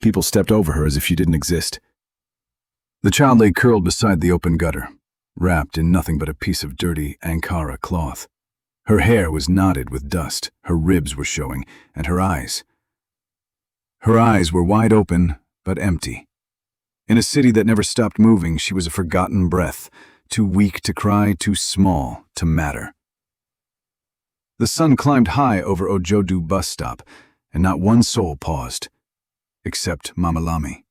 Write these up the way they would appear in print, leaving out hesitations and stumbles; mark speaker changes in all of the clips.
Speaker 1: People stepped over her as if she didn't exist. The child lay curled beside the open gutter, wrapped in nothing but a piece of dirty Ankara cloth. Her hair was knotted with dust, her ribs were showing, and her eyes were wide open, but empty. In a city that never stopped moving, she was a forgotten breath, too weak to cry, too small to matter. The sun climbed high over Ojodu bus stop, and not one soul paused, except Mama Lami.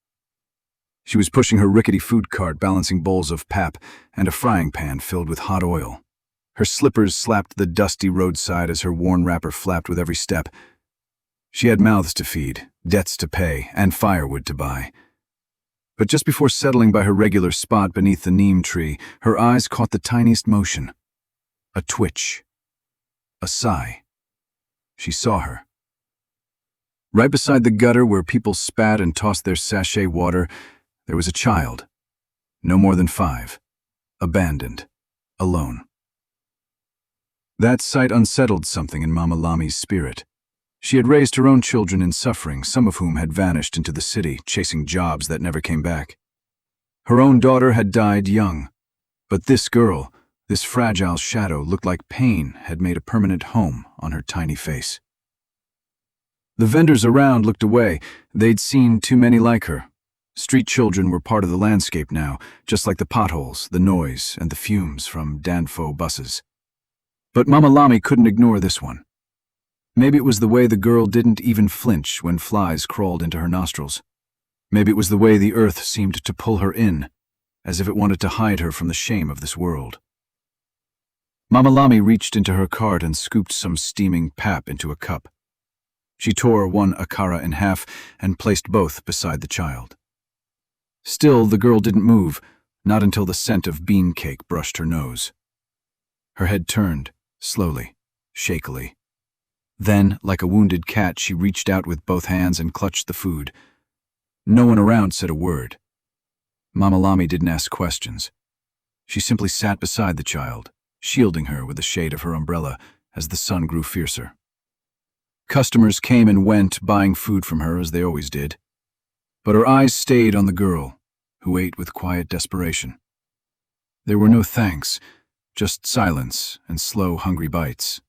Speaker 1: She was pushing her rickety food cart, balancing bowls of pap and a frying pan filled with hot oil. Her slippers slapped the dusty roadside as her worn wrapper flapped with every step. She had mouths to feed, debts to pay, and firewood to buy. But just before settling by her regular spot beneath the neem tree, her eyes caught the tiniest motion. A twitch. A sigh. She saw her. Right beside the gutter where people spat and tossed their sachet water, there was a child. No more than 5. Abandoned. Alone. That sight unsettled something in Mama Lami's spirit. She had raised her own children in suffering, some of whom had vanished into the city, chasing jobs that never came back. Her own daughter had died young, but this girl, this fragile shadow, looked like pain had made a permanent home on her tiny face. The vendors around looked away. They'd seen too many like her. Street children were part of the landscape now, just like the potholes, the noise, and the fumes from Danfo buses. But Mama Lami couldn't ignore this one. Maybe it was the way the girl didn't even flinch when flies crawled into her nostrils. Maybe it was the way the earth seemed to pull her in, as if it wanted to hide her from the shame of this world. Mama Lami reached into her cart and scooped some steaming pap into a cup. She tore one akara in half and placed both beside the child. Still, the girl didn't move, not until the scent of bean cake brushed her nose. Her head turned, slowly, shakily. Then, like a wounded cat, she reached out with both hands and clutched the food. No one around said a word. Mama Lami didn't ask questions. She simply sat beside the child, shielding her with the shade of her umbrella as the sun grew fiercer. Customers came and went, buying food from her as they always did. But her eyes stayed on the girl, who ate with quiet desperation. There were no thanks, just silence and slow, hungry bites.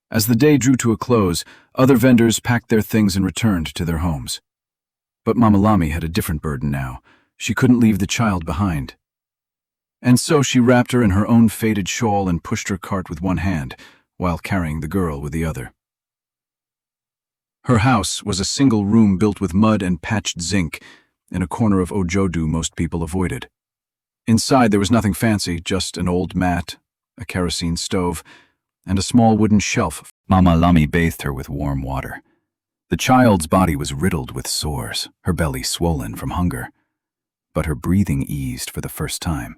Speaker 1: As the day drew to a close, other vendors packed their things and returned to their homes. But Mama Lami had a different burden now. She couldn't leave the child behind. And so she wrapped her in her own faded shawl and pushed her cart with one hand, while carrying the girl with the other. Her house was a single room built with mud and patched zinc, in a corner of Ojodu most people avoided. Inside there was nothing fancy, just an old mat, a kerosene stove, and a small wooden shelf. Mama Lami bathed her with warm water. The child's body was riddled with sores, her belly swollen from hunger. But her breathing eased for the first time.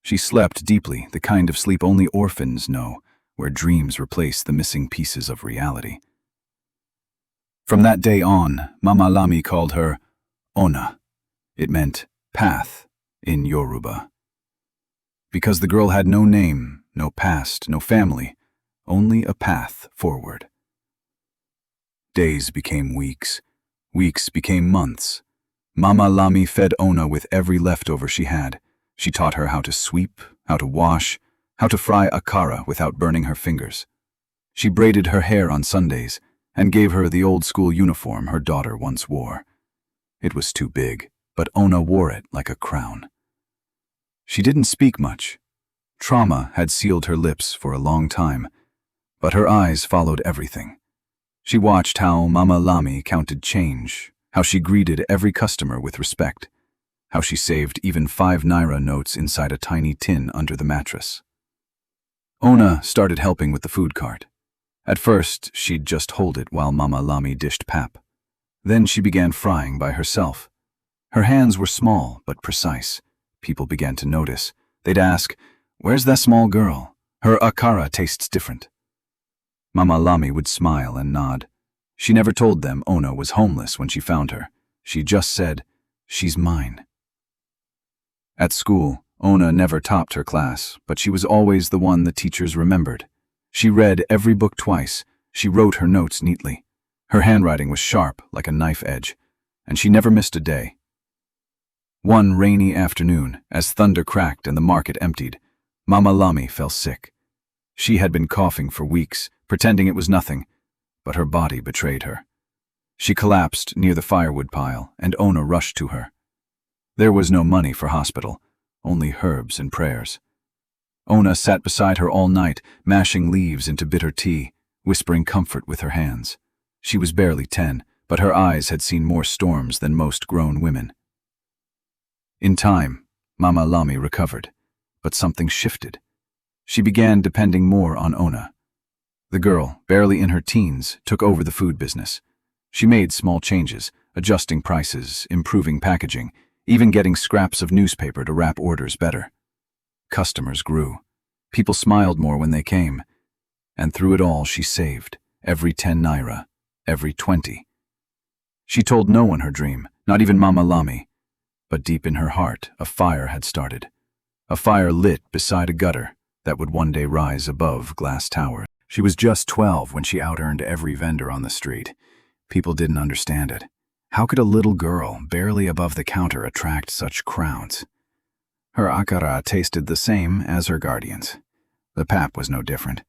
Speaker 1: She slept deeply, the kind of sleep only orphans know, where dreams replace the missing pieces of reality. From that day on, Mama Lami called her Ona. It meant path in Yoruba. Because the girl had no name, no past, no family, only a path forward. Days became weeks. Weeks became months. Mama Lami fed Ona with every leftover she had. She taught her how to sweep, how to wash, how to fry akara without burning her fingers. She braided her hair on Sundays and gave her the old-school uniform her daughter once wore. It was too big, but Ona wore it like a crown. She didn't speak much. Trauma had sealed her lips for a long time, but her eyes followed everything. She watched how Mama Lami counted change, how she greeted every customer with respect, how she saved even 5 naira notes inside a tiny tin under the mattress. Ona started helping with the food cart. At first, she'd just hold it while Mama Lami dished pap. Then she began frying by herself. Her hands were small but precise. People began to notice. They'd ask, "Where's that small girl? Her akara tastes different." Mama Lami would smile and nod. She never told them Ona was homeless when she found her. She just said, "She's mine." At school, Ona never topped her class, but she was always the one the teachers remembered. She read every book twice. She wrote her notes neatly. Her handwriting was sharp, like a knife edge. and she never missed a day. One rainy afternoon, as thunder cracked and the market emptied, Mama Lami fell sick. She had been coughing for weeks, pretending it was nothing, but her body betrayed her. She collapsed near the firewood pile, and Ona rushed to her. There was no money for hospital, only herbs and prayers. Ona sat beside her all night, mashing leaves into bitter tea, whispering comfort with her hands. She was barely 10, but her eyes had seen more storms than most grown women. In time, Mama Lami recovered, but something shifted. She began depending more on Ona. The girl, barely in her teens, took over the food business. She made small changes, adjusting prices, improving packaging, even getting scraps of newspaper to wrap orders better. Customers grew. People smiled more when they came. And through it all, she saved, every 10 naira, every 20. She told no one her dream, not even Mama Lami. But deep in her heart, a fire had started. A fire lit beside a gutter that would one day rise above glass towers. She was just 12 when she out-earned every vendor on the street. People didn't understand it. How could a little girl, barely above the counter, attract such crowds? Her akara tasted the same as her guardian's. The pap was no different.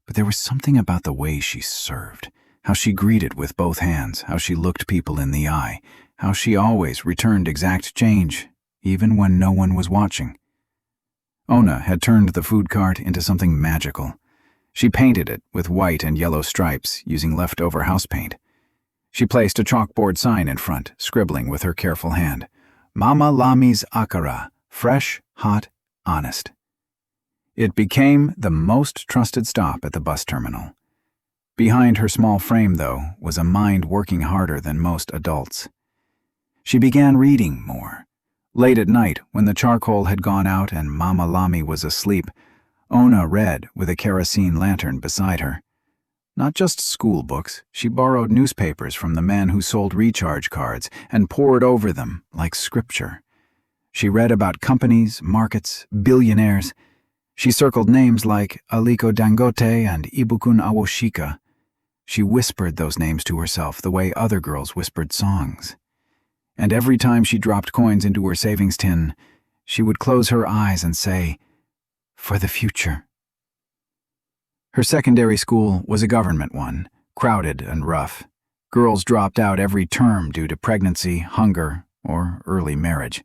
Speaker 1: But there was something about the way she served, how she greeted with both hands, how she looked people in the eye, how she always returned exact change, even when no one was watching. Ona had turned the food cart into something magical. She painted it with white and yellow stripes using leftover house paint. She placed a chalkboard sign in front, scribbling with her careful hand, "Mama Lami's Akara, fresh, hot, honest." It became the most trusted stop at the bus terminal. Behind her small frame, though, was a mind working harder than most adults. She began reading more. Late at night, when the charcoal had gone out and Mama Lami was asleep, Ona read with a kerosene lantern beside her. Not just school books, she borrowed newspapers from the man who sold recharge cards and pored over them like scripture. She read about companies, markets, billionaires. She circled names like Aliko Dangote and Ibukun Awoshika. She whispered those names to herself the way other girls whispered songs. And every time she dropped coins into her savings tin, she would close her eyes and say, "For the future." Her secondary school was a government one, crowded and rough. Girls dropped out every term due to pregnancy, hunger, or early marriage.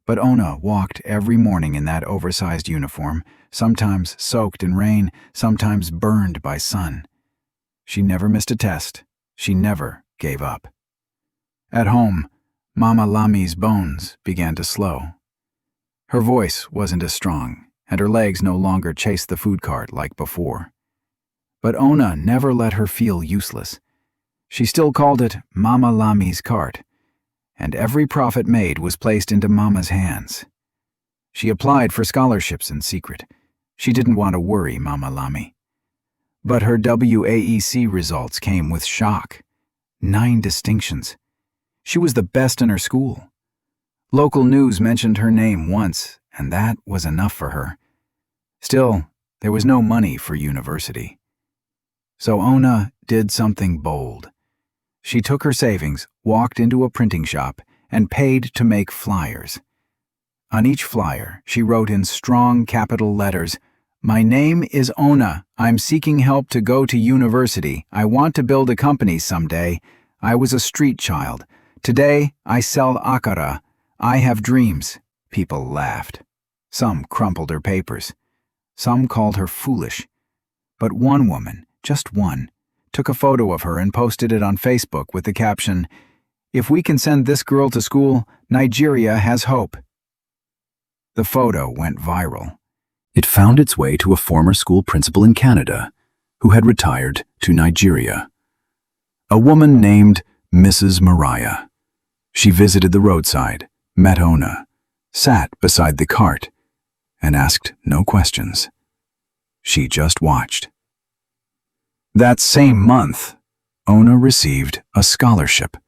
Speaker 1: But Ona walked every morning in that oversized uniform, sometimes soaked in rain, sometimes burned by sun. She never missed a test. She never gave up. At home, Mama Lami's bones began to slow. Her voice wasn't as strong, and her legs no longer chased the food cart like before. But Ona never let her feel useless. She still called it Mama Lami's cart, and every profit made was placed into Mama's hands. She applied for scholarships in secret. She didn't want to worry Mama Lami. But her WAEC results came with shock. 9 distinctions. She was the best in her school. Local news mentioned her name once, and that was enough for her. Still, there was no money for university. So Ona did something bold. She took her savings, walked into a printing shop, and paid to make flyers. On each flyer, she wrote in strong capital letters, "My name is Ona. I'm seeking help to go to university. I want to build a company someday. I was a street child. Today, I sell akara. I have dreams." People laughed. Some crumpled her papers. Some called her foolish. But one woman, just one, took a photo of her and posted it on Facebook with the caption, "If we can send this girl to school, Nigeria has hope." The photo went viral. It found its way to a former school principal in Canada who had retired to Nigeria. A woman named Mrs. Mariah. She visited the roadside, met Ona, sat beside the cart, and asked no questions. She just watched. That same month, Ona received a scholarship,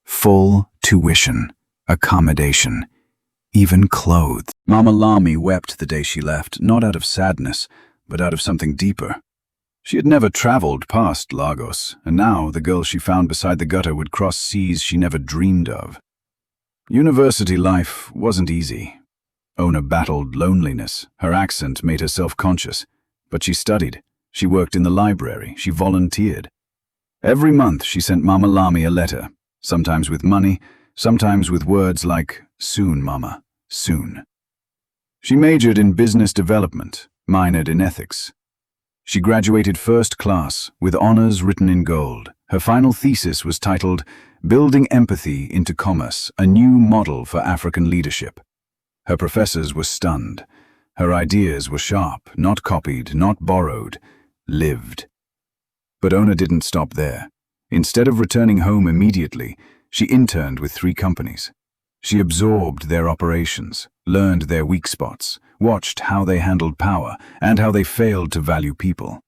Speaker 1: full tuition, accommodation, even clothes. Mama Lami wept the day she left, not out of sadness, but out of something deeper. She had never traveled past Lagos, and now the girl she found beside the gutter would cross seas she never dreamed of. University life wasn't easy. Ona battled loneliness. Her accent made her self-conscious. But she studied. She worked in the library. She volunteered. Every month she sent Mama Lamy a letter, sometimes with money, sometimes with words like, "Soon, Mama, soon." She majored in business development, minored in ethics. She graduated first class, with honors written in gold. Her final thesis was titled, "Building Empathy into Commerce, a New Model for African Leadership." Her professors were stunned. Her ideas were sharp, not copied, not borrowed, lived. But Ona didn't stop there. Instead of returning home immediately, she interned with 3 companies. She absorbed their operations, learned their weak spots, watched how they handled power, and how they failed to value people.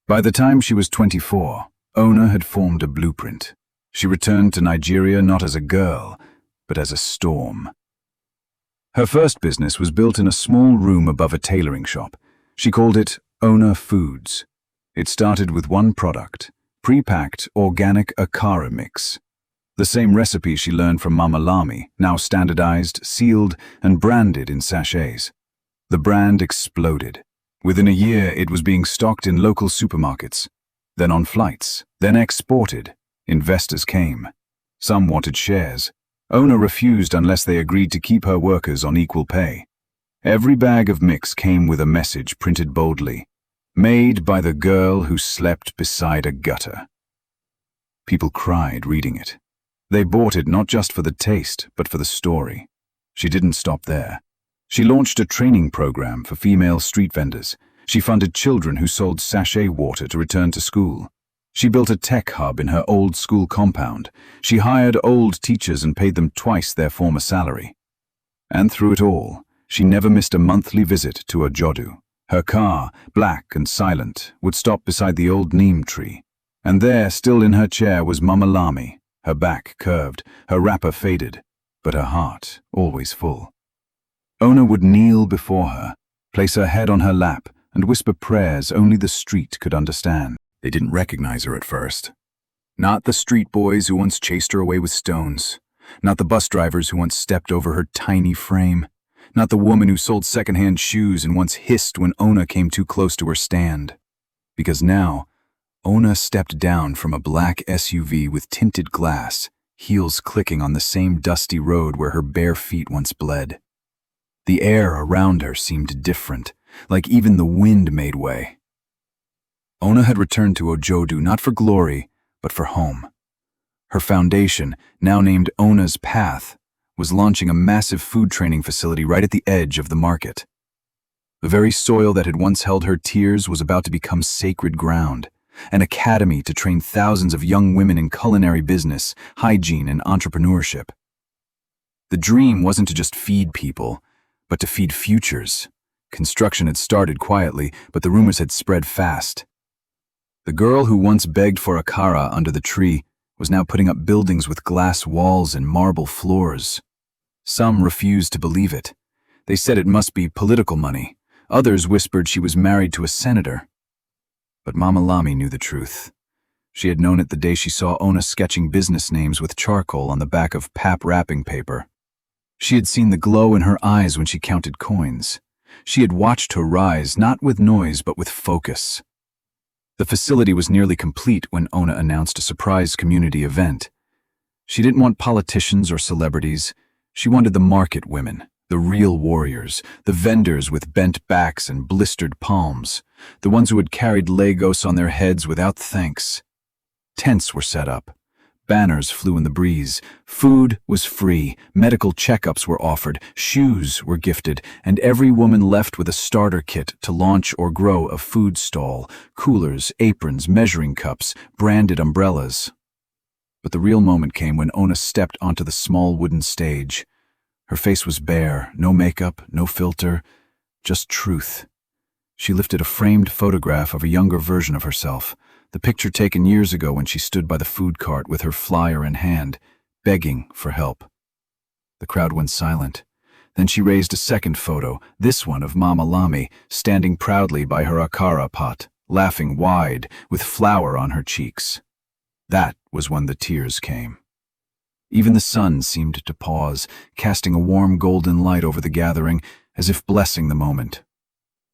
Speaker 1: By the time she was 24, Ona had formed a blueprint. She returned to Nigeria not as a girl, but as a storm. Her first business was built in a small room above a tailoring shop. She called it Ona Foods. It started with one product, pre-packed organic akara mix. The same recipe she learned from Mama Lamy, now standardized, sealed, and branded in sachets. The brand exploded. Within a year, it was being stocked in local supermarkets, then on flights, then exported. Investors came. Some wanted shares. Ona refused unless they agreed to keep her workers on equal pay. Every bag of mix came with a message printed boldly, "Made by the girl who slept beside a gutter." People cried reading it. They bought it not just for the taste, but for the story. She didn't stop there. She launched a training program for female street vendors. She funded children who sold sachet water to return to school. She built a tech hub in her old school compound. She hired old teachers and paid them twice their former salary. And through it all, she never missed a monthly visit to Ojodu. Her car, black and silent, would stop beside the old neem tree. And there, still in her chair, was Mama Lamy, her back curved, her wrapper faded, but her heart always full. Ona would kneel before her, place her head on her lap, and whisper prayers only the street could understand. They didn't recognize her at first. Not the street boys who once chased her away with stones. Not the bus drivers who once stepped over her tiny frame. Not the woman who sold secondhand shoes and once hissed when Ona came too close to her stand. Because now, Ona stepped down from a black SUV with tinted glass, heels clicking on the same dusty road where her bare feet once bled. The air around her seemed different, like even the wind made way. Ona had returned to Ojodu not for glory, but for home. Her foundation, now named Ona's Path, was launching a massive food training facility right at the edge of the market. The very soil that had once held her tears was about to become sacred ground, an academy to train thousands of young women in culinary business, hygiene, and entrepreneurship. The dream wasn't to just feed people, but to feed futures. Construction had started quietly, but the rumors had spread fast. The girl who once begged for akara under the tree was now putting up buildings with glass walls and marble floors. Some refused to believe it. They said it must be political money. Others whispered she was married to a senator. But Mama Lamy knew the truth. She had known it the day she saw Ona sketching business names with charcoal on the back of pap wrapping paper. She had seen the glow in her eyes when she counted coins. She had watched her rise, not with noise, but with focus. The facility was nearly complete when Ona announced a surprise community event. She didn't want politicians or celebrities. She wanted the market women, the real warriors, the vendors with bent backs and blistered palms, the ones who had carried Lagos on their heads without thanks. Tents were set up. Banners flew in the breeze. Food was free. Medical checkups were offered. Shoes were gifted. And every woman left with a starter kit to launch or grow a food stall, coolers, aprons, measuring cups, branded umbrellas. But the real moment came when Ona stepped onto the small wooden stage. Her face was bare, no makeup, no filter, just truth. She lifted a framed photograph of a younger version of herself, the picture taken years ago when she stood by the food cart with her flyer in hand, begging for help. The crowd went silent. Then she raised a second photo, this one of Mama Lamy, standing proudly by her akara pot, laughing wide, with flour on her cheeks. That was when the tears came. Even the sun seemed to pause, casting a warm golden light over the gathering, as if blessing the moment.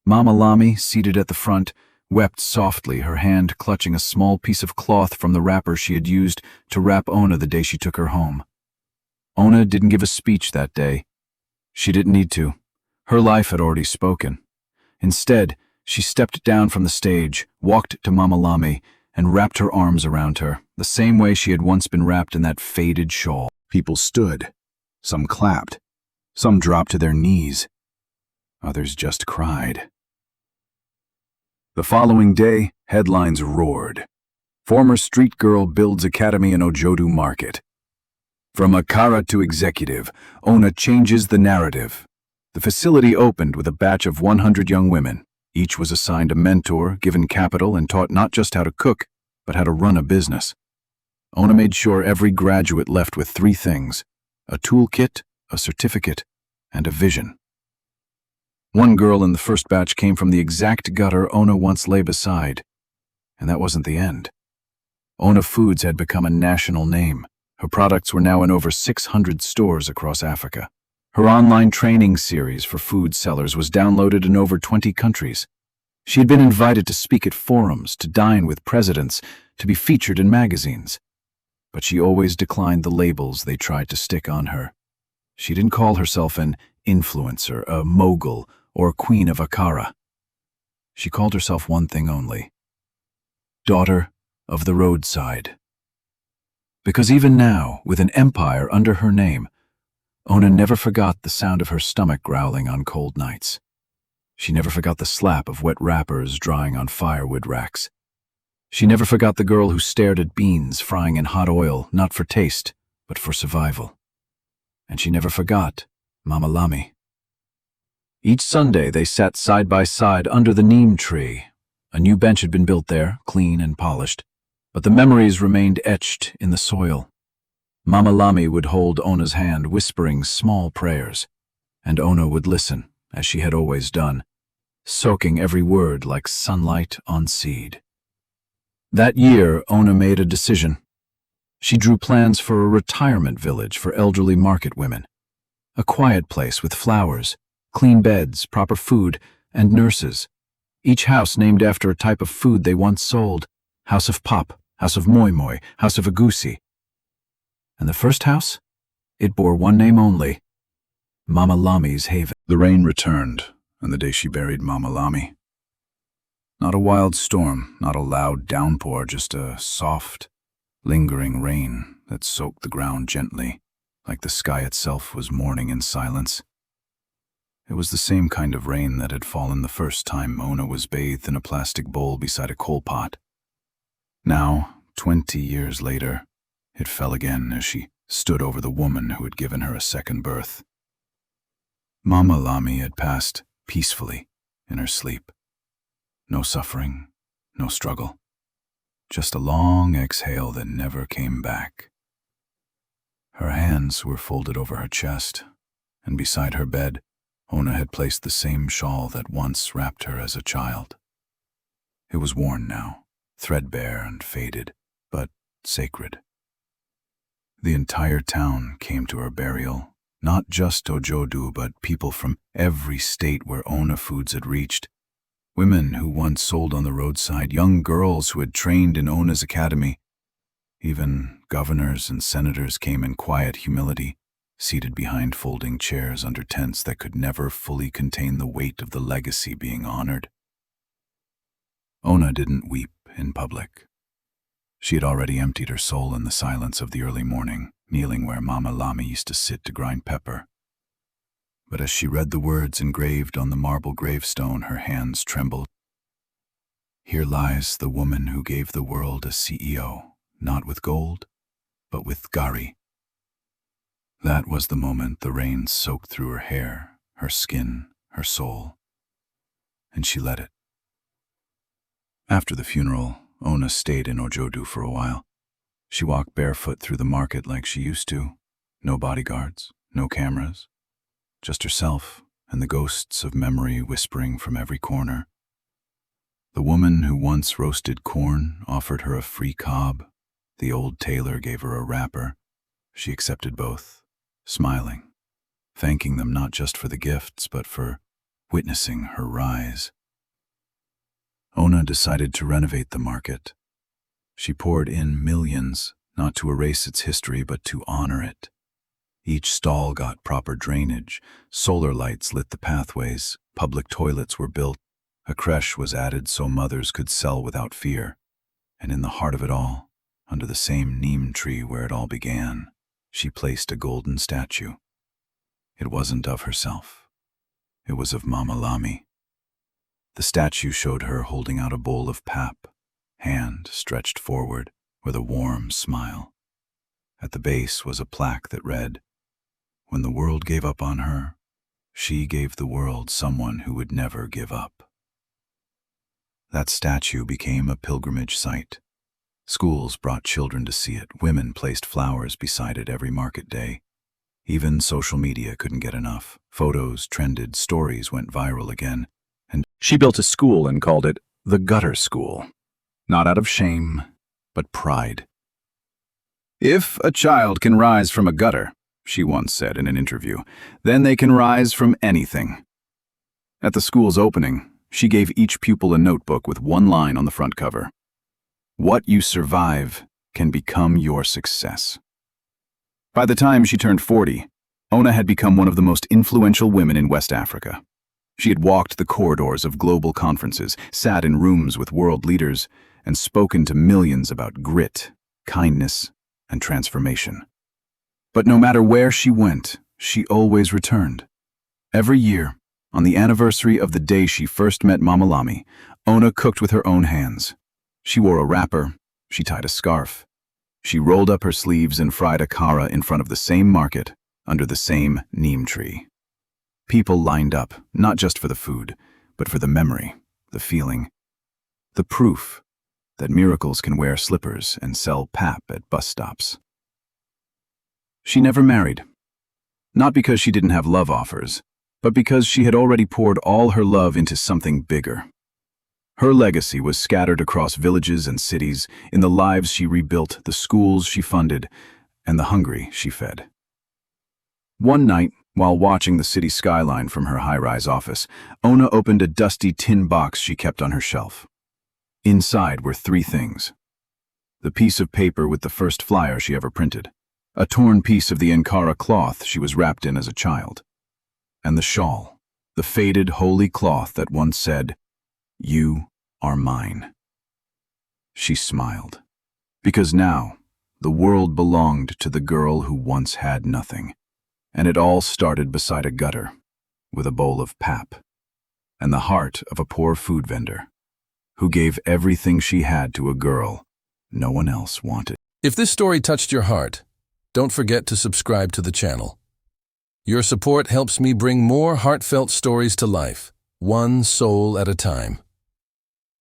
Speaker 1: Mama Lami, seated at the front, wept softly, her hand clutching a small piece of cloth from the wrapper she had used to wrap Ona the day she took her home. Ona didn't give a speech that day. She didn't need to. Her life had already spoken. Instead, she stepped down from the stage, walked to Mama Lami, and wrapped her arms around her, the same way she had once been wrapped in that faded shawl. People stood. Some clapped. Some dropped to their knees. Others just cried. The following day, headlines roared. Former street girl builds academy in Ojodu Market. From Akara to executive, Ona changes the narrative. The facility opened with a batch of 100 young women. Each was assigned a mentor, given capital, and taught not just how to cook, but how to run a business. Ona made sure every graduate left with 3 things: a toolkit, a certificate, and a vision. One girl in the first batch came from the exact gutter Ona once lay beside. And that wasn't the end. Ona Foods had become a national name. Her products were now in over 600 stores across Africa. Her online training series for food sellers was downloaded in over 20 countries. She had been invited to speak at forums, to dine with presidents, to be featured in magazines. But she always declined the labels they tried to stick on her. She didn't call herself an influencer, a mogul, or queen of Akara. She called herself one thing only: daughter of the roadside. Because even now, with an empire under her name, Ona never forgot the sound of her stomach growling on cold nights. She never forgot the slap of wet wrappers drying on firewood racks. She never forgot the girl who stared at beans frying in hot oil, not for taste, but for survival. And she never forgot Mama Lami. Each Sunday they sat side by side under the neem tree. A new bench had been built there, clean and polished, but the memories remained etched in the soil. Mama Lami would hold Ona's hand, whispering small prayers, and Ona would listen, as she had always done, soaking every word like sunlight on seed. That year, Ona made a decision. She drew plans for a retirement village for elderly market women, a quiet place with flowers, clean beds, proper food, and nurses, each house named after a type of food they once sold: House of Pop, House of Moi Moi, House of Agusi. And the first house? It bore one name only: Mama Lami's Haven. The rain returned, and the day she buried Mama Lami. Not a wild storm, not a loud downpour, just a soft, lingering rain that soaked the ground gently, like the sky itself was mourning in silence. It was the same kind of rain that had fallen the first time Mona was bathed in a plastic bowl beside a coal pot. Now, 20 years later, it fell again as she stood over the woman who had given her a second birth. Mama Lami had passed peacefully in her sleep. No suffering, no struggle. Just a long exhale that never came back. Her hands were folded over her chest, and beside her bed, Ona had placed the same shawl that once wrapped her as a child. It was worn now, threadbare and faded, but sacred. The entire town came to her burial, not just Ojodu, but people from every state where Ona Foods had reached. Women who once sold on the roadside, young girls who had trained in Ona's academy. Even governors and senators came in quiet humility, seated behind folding chairs under tents that could never fully contain the weight of the legacy being honored. Ona didn't weep in public. She had already emptied her soul in the silence of the early morning, kneeling where Mama Lami used to sit to grind pepper. But as she read the words engraved on the marble gravestone, her hands trembled. Here lies the woman who gave the world a CEO, not with gold, but with gari. That was the moment the rain soaked through her hair, her skin, her soul, and she let it. After the funeral, Ona stayed in Ojodu for a while. She walked barefoot through the market like she used to. No bodyguards, no cameras, just herself and the ghosts of memory whispering from every corner. The woman who once roasted corn offered her a free cob. The old tailor gave her a wrapper. She accepted both, smiling, thanking them not just for the gifts, but for witnessing her rise. Ona decided to renovate the market. She poured in millions, not to erase its history, but to honor it. Each stall got proper drainage, solar lights lit the pathways, public toilets were built, a creche was added so mothers could sell without fear. And in the heart of it all, under the same neem tree where it all began, she placed a golden statue. It wasn't of herself. It was of Mama Lamy. The statue showed her holding out a bowl of pap, hand stretched forward with a warm smile. At the base was a plaque that read, "When the world gave up on her, she gave the world someone who would never give up." That statue became a pilgrimage site. Schools brought children to see it. Women placed flowers beside it every market day. Even social media couldn't get enough. Photos trended, stories went viral again. And she built a school and called it the Gutter School. Not out of shame, but pride. "If a child can rise from a gutter," she once said in an interview, "then they can rise from anything." At the school's opening, she gave each pupil a notebook with one line on the front cover. "What you survive can become your success." By the time she turned 40, Ona had become one of the most influential women in West Africa. She had walked the corridors of global conferences, sat in rooms with world leaders, and spoken to millions about grit, kindness, and transformation. But no matter where she went, she always returned. Every year, on the anniversary of the day she first met Mama Lamy, Ona cooked with her own hands. She wore a wrapper, she tied a scarf. She rolled up her sleeves and fried akara in front of the same market, under the same neem tree. People lined up, not just for the food, but for the memory, the feeling, the proof that miracles can wear slippers and sell pap at bus stops. She never married. Not because she didn't have love offers, but because she had already poured all her love into something bigger. Her legacy was scattered across villages and cities, in the lives she rebuilt, the schools she funded, and the hungry she fed. One night, while watching the city skyline from her high-rise office, Ona opened a dusty tin box she kept on her shelf. Inside were three things: the piece of paper with the first flyer she ever printed, a torn piece of the Ankara cloth she was wrapped in as a child, and the shawl, the faded holy cloth that once said, "You are mine." She smiled, because now the world belonged to the girl who once had nothing, and it all started beside a gutter, with a bowl of pap, and the heart of a poor food vendor, who gave everything she had to a girl no one else wanted.
Speaker 2: If this story touched your heart, don't forget to subscribe to the channel. Your support helps me bring more heartfelt stories to life, one soul at a time.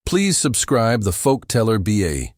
Speaker 2: Please subscribe the Folkteller Bae